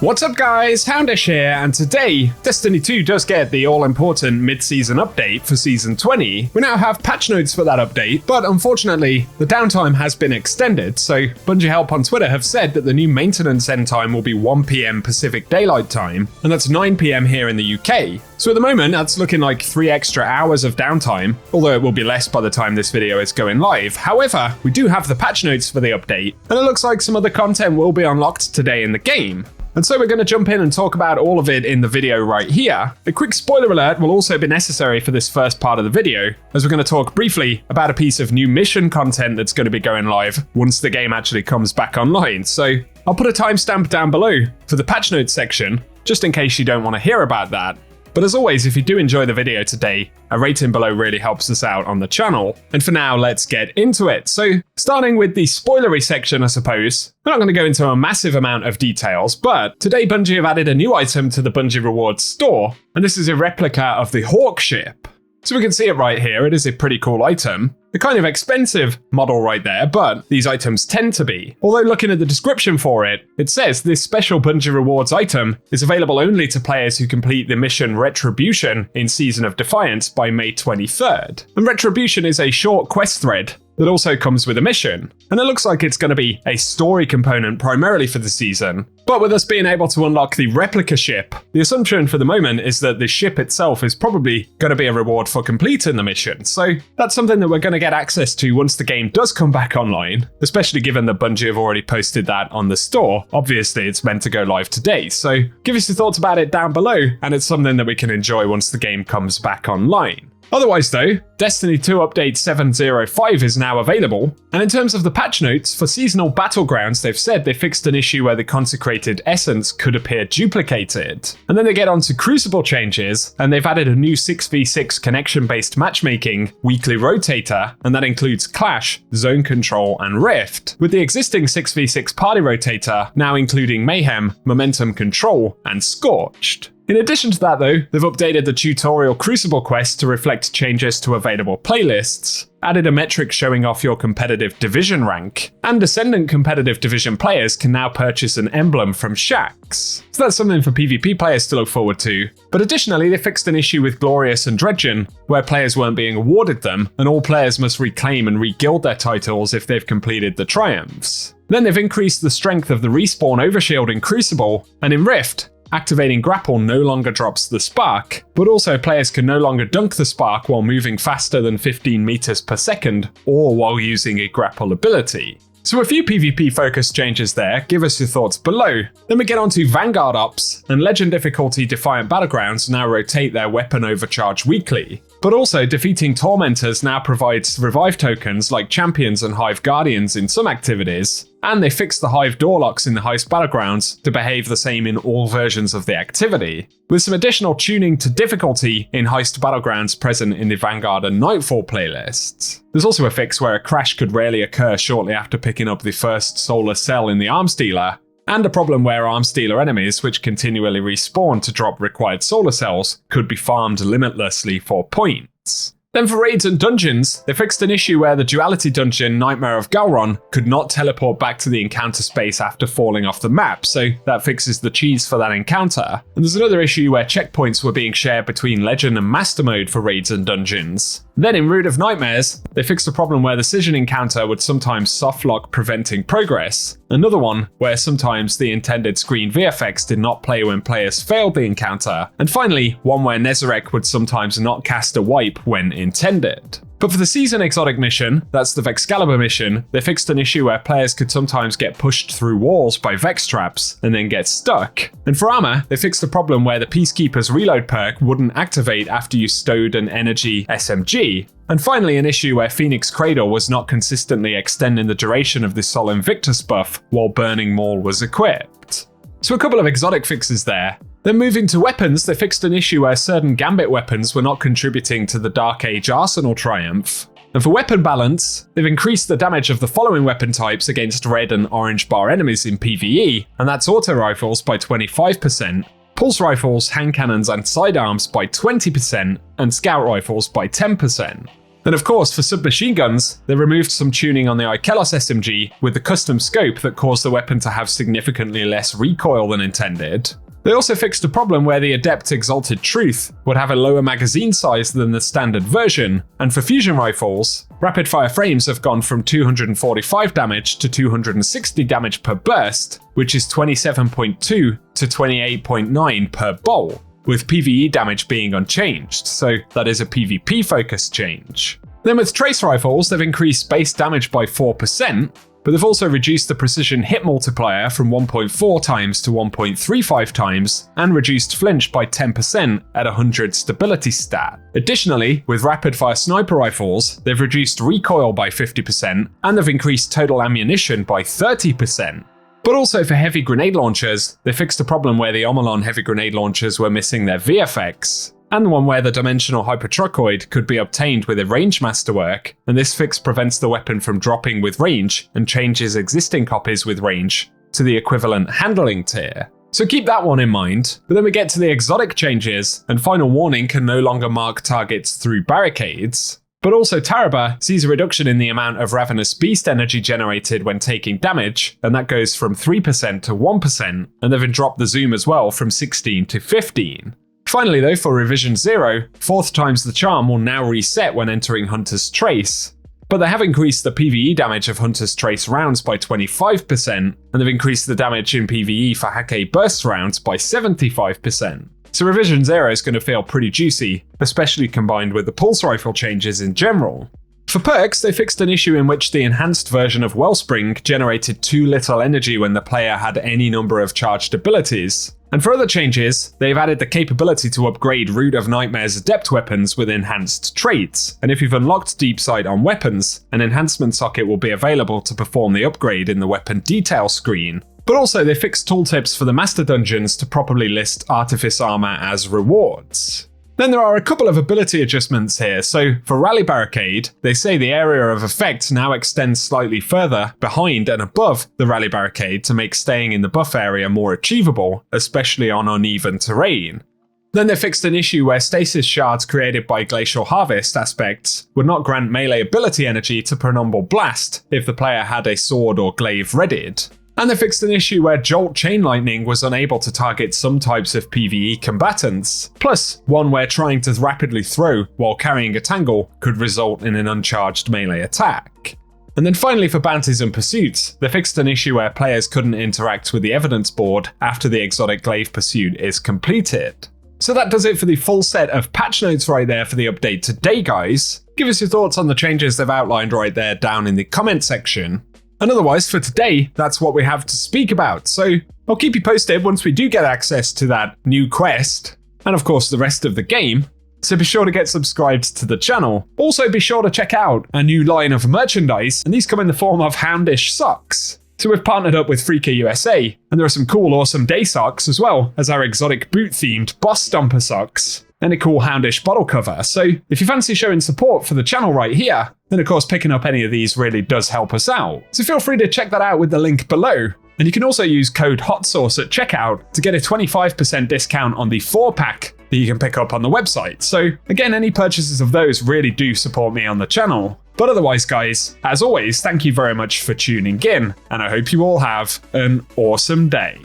What's up guys, Houndish here, and today, Destiny 2 does get the all-important mid-season update for Season 20. We now have patch notes for that update, but unfortunately, the downtime has been extended, so Bungie Help on Twitter have said that the new maintenance end time will be 1 PM Pacific Daylight Time, and that's 9 PM here in the UK. So at the moment, that's looking like 3 extra hours of downtime, although it will be less by the time this video is going live. However, we do have the patch notes for the update, and it looks like some of the content will be unlocked today in the game. And so we're going to jump in and talk about all of it in the video right here. A quick spoiler alert will also be necessary for this first part of the video, as we're going to talk briefly about a piece of new mission content that's going to be going live once the game actually comes back online. So I'll put a timestamp down below for the patch notes section, just in case you don't want to hear about that. But as always, if you do enjoy the video today, a rating below really helps us out on the channel. And for now, let's get into it. So starting with the spoilery section, I suppose, we're not going to go into a massive amount of details, but today Bungie have added a new item to the Bungie Rewards store, and this is a replica of the Hawk ship. So we can see it right here, it is a pretty cool item. A kind of expensive model right there, but these items tend to be. Although looking at the description for it, it says this special Bungie Rewards item is available only to players who complete the mission Retribution in Season of Defiance by May 23rd. And Retribution is a short quest thread that also comes with a mission. And it looks like it's going to be a story component primarily for the season. But with us being able to unlock the replica ship, the assumption for the moment is that the ship itself is probably going to be a reward for completing the mission. So that's something that we're going to get access to once the game does come back online, especially given that Bungie have already posted that on the store. Obviously, it's meant to go live today. So give us your thoughts about it down below, and it's something that we can enjoy once the game comes back online. Otherwise though, Destiny 2 Update 705 is now available, and in terms of the patch notes, for seasonal battlegrounds they've said they fixed an issue where the consecrated essence could appear duplicated. And then they get on to Crucible changes, and they've added a new 6v6 connection-based matchmaking weekly rotator, and that includes Clash, Zone Control, and Rift, with the existing 6v6 party rotator now including Mayhem, Momentum Control, and Scorched. In addition to that though, they've updated the tutorial Crucible quest to reflect changes to available playlists, added a metric showing off your competitive division rank, and Ascendant competitive division players can now purchase an emblem from Shaxx. So that's something for PvP players to look forward to. But additionally, they fixed an issue with Glorious and Dredgen, where players weren't being awarded them, and all players must reclaim and re-guild their titles if they've completed the triumphs. Then they've increased the strength of the respawn overshield in Crucible, and in Rift, activating Grapple no longer drops the spark, but also players can no longer dunk the spark while moving faster than 15 meters per second or while using a grapple ability. So a few PvP focused changes there, give us your thoughts below. Then we get on to Vanguard Ops, and Legend difficulty Defiant Battlegrounds now rotate their weapon overcharge weekly. But also, defeating Tormentors now provides revive tokens like Champions and Hive Guardians in some activities, and they fixed the Hive door locks in the Heist Battlegrounds to behave the same in all versions of the activity, with some additional tuning to difficulty in Heist Battlegrounds present in the Vanguard and Nightfall playlists. There's also a fix where a crash could rarely occur shortly after picking up the first solar cell in the Arms Dealer, and a problem where Arms Dealer enemies, which continually respawn to drop required solar cells, could be farmed limitlessly for points. Then for raids and dungeons, they fixed an issue where the duality dungeon Nightmare of Galron could not teleport back to the encounter space after falling off the map, so that fixes the cheese for that encounter. And there's another issue where checkpoints were being shared between Legend and Master Mode for raids and dungeons. Then in Root of Nightmares, they fixed a problem where the Cision encounter would sometimes softlock preventing progress. Another one where sometimes the intended screen VFX did not play when players failed the encounter. And finally, one where Nezarec would sometimes not cast a wipe when intended. But for the Season Exotic mission, that's the Vexcalibur mission, they fixed an issue where players could sometimes get pushed through walls by Vex traps and then get stuck. And for armor, they fixed a problem where the Peacekeeper's reload perk wouldn't activate after you stowed an energy SMG. And finally, an issue where Phoenix Cradle was not consistently extending the duration of the Sol Invictus buff while Burning Maul was equipped. So a couple of exotic fixes there. Then moving to weapons, they fixed an issue where certain Gambit weapons were not contributing to the Dark Age Arsenal triumph. And for weapon balance, they've increased the damage of the following weapon types against red and orange bar enemies in PvE, and that's auto rifles by 25%, pulse rifles, hand cannons and sidearms by 20%, and scout rifles by 10%. And of course, for submachine guns, they removed some tuning on the Ikelos SMG with the custom scope that caused the weapon to have significantly less recoil than intended. They also fixed a problem where the Adept Exalted Truth would have a lower magazine size than the standard version, and for fusion rifles, rapid-fire frames have gone from 245 damage to 260 damage per burst, which is 27.2 to 28.9 per bolt, with PvE damage being unchanged, so that is a PvP focus change. Then with trace rifles, they've increased base damage by 4%, but they've also reduced the precision hit multiplier from 1.4 times to 1.35 times, and reduced flinch by 10% at 100 stability stat. Additionally, with rapid-fire sniper rifles, they've reduced recoil by 50%, and they've increased total ammunition by 30%. But also for heavy grenade launchers, they fixed a problem where the Omolon heavy grenade launchers were missing their VFX, and one where the dimensional hypertrochoid could be obtained with a range masterwork, and this fix prevents the weapon from dropping with range and changes existing copies with range to the equivalent handling tier. So keep that one in mind, but then we get to the exotic changes, and Final Warning can no longer mark targets through barricades. But also Taraba sees a reduction in the amount of Ravenous Beast energy generated when taking damage, and that goes from 3% to 1%, and they've dropped the zoom as well from 16 to 15. Finally though, for Revision 0, 4th times the charm will now reset when entering Hunter's Trace, but they have increased the PvE damage of Hunter's Trace rounds by 25%, and they've increased the damage in PvE for Hake Burst rounds by 75%. So Revision 0 is going to feel pretty juicy, especially combined with the pulse rifle changes in general. For perks, they fixed an issue in which the enhanced version of Wellspring generated too little energy when the player had any number of charged abilities. And for other changes, they've added the capability to upgrade Root of Nightmare's adept weapons with enhanced traits, and if you've unlocked Deep Sight on weapons, an enhancement socket will be available to perform the upgrade in the weapon detail screen. But also they fixed tooltips for the master dungeons to properly list Artifice armor as rewards. Then there are a couple of ability adjustments here. So for Rally Barricade, they say the area of effect now extends slightly further behind and above the Rally Barricade to make staying in the buff area more achievable, especially on uneven terrain. Then they fixed an issue where stasis shards created by Glacial Harvest aspects would not grant melee ability energy to Penumbral Blast if the player had a sword or glaive readied. And they fixed an issue where Jolt Chain Lightning was unable to target some types of PvE combatants, plus one where trying to rapidly throw while carrying a tangle could result in an uncharged melee attack. And then finally for Bounties and Pursuits, they fixed an issue where players couldn't interact with the evidence board after the exotic glaive pursuit is completed. So that does it for the full set of patch notes right there for the update today, guys. Give us your thoughts on the changes they've outlined right there down in the comment section. And otherwise, for today, that's what we have to speak about. So I'll keep you posted once we do get access to that new quest, and of course the rest of the game. So be sure to get subscribed to the channel. Also be sure to check out a new line of merchandise, and these come in the form of Houndish socks. So we've partnered up with Freaker USA, and there are some cool awesome day socks as well as our exotic boot themed Boss Stomper socks, and a cool Houndish bottle cover. So if you fancy showing support for the channel right here, then of course picking up any of these really does help us out. So feel free to check that out with the link below. And you can also use code HOTSAUCE at checkout to get a 25% discount on the 4-pack that you can pick up on the website. So again, any purchases of those really do support me on the channel. But otherwise, guys, as always, thank you very much for tuning in, and I hope you all have an awesome day.